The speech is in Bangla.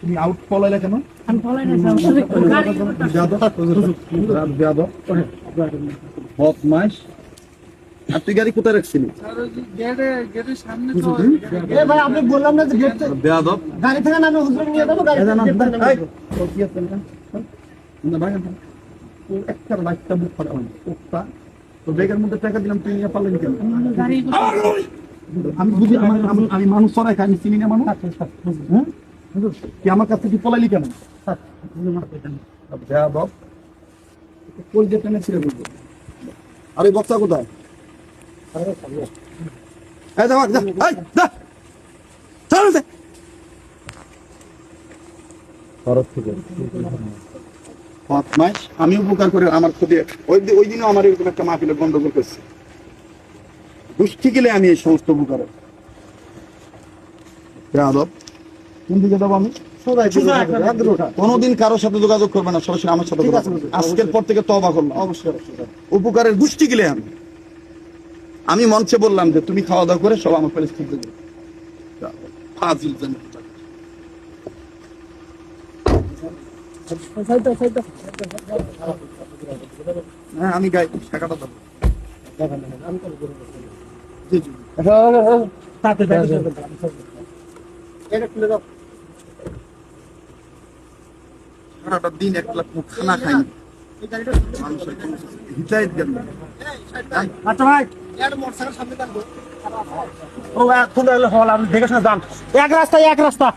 তুমি আউট পলাইলা কেন? আমি পলাই না বদমাইশ। আর তুই গাড়ি কোথায় রাখছিলি? ভাই আপনি বললাম না যে গেট বেয়াদব। গাড়ি থেকে নামে হুজুর নিয়ে যাবো গাড়ি একটা লাইটটা বুক করা হয় ওটা তো ব্যাগের মধ্যে টাকা দিলাম, তুই নিয়ে পারলেন কেন? গাড়ি আমি বুঝি আমি মানুষ চড়াই খাই, আমি চিনি না মানুষ। হ্যাঁ কি আমার কাছে তুই পলাইলি কেন? বেয়াদব। কোন যে ট্রেনে ছিঁড়ে বুঝবো। আর এই বক্সা কোথায়? আমি উপকার করে আমার ক্ষতি, ওই দিনও আমার এরকম একটা মাহফিলে গন্ডগোল করছে। গোষ্ঠী গেলে আমি এই সমস্ত উপকারে কোন দিকে যাবো আমি? কোনোদিন কারোর সাথে যোগাযোগ করবে না, সরাসরি আমার সাথে। আজকের পর থেকে তওবা করলাম। অবশ্যই উপকারের গোষ্ঠী গেলে আমি মঞ্চে বললাম যে তুমি খাওয়া দাওয়া করে সব আমার প্যালেস ঠিক দেবে। হ্যাঁ আমি গাই টাকাটা দেবো। সারাটা দিন এক লাখ মুখ খানা খাইনি, হিতাহিত গেল। আচ্ছা ভাই ও এখন হল আপনি দেখে শুনে যান, এক রাস্তা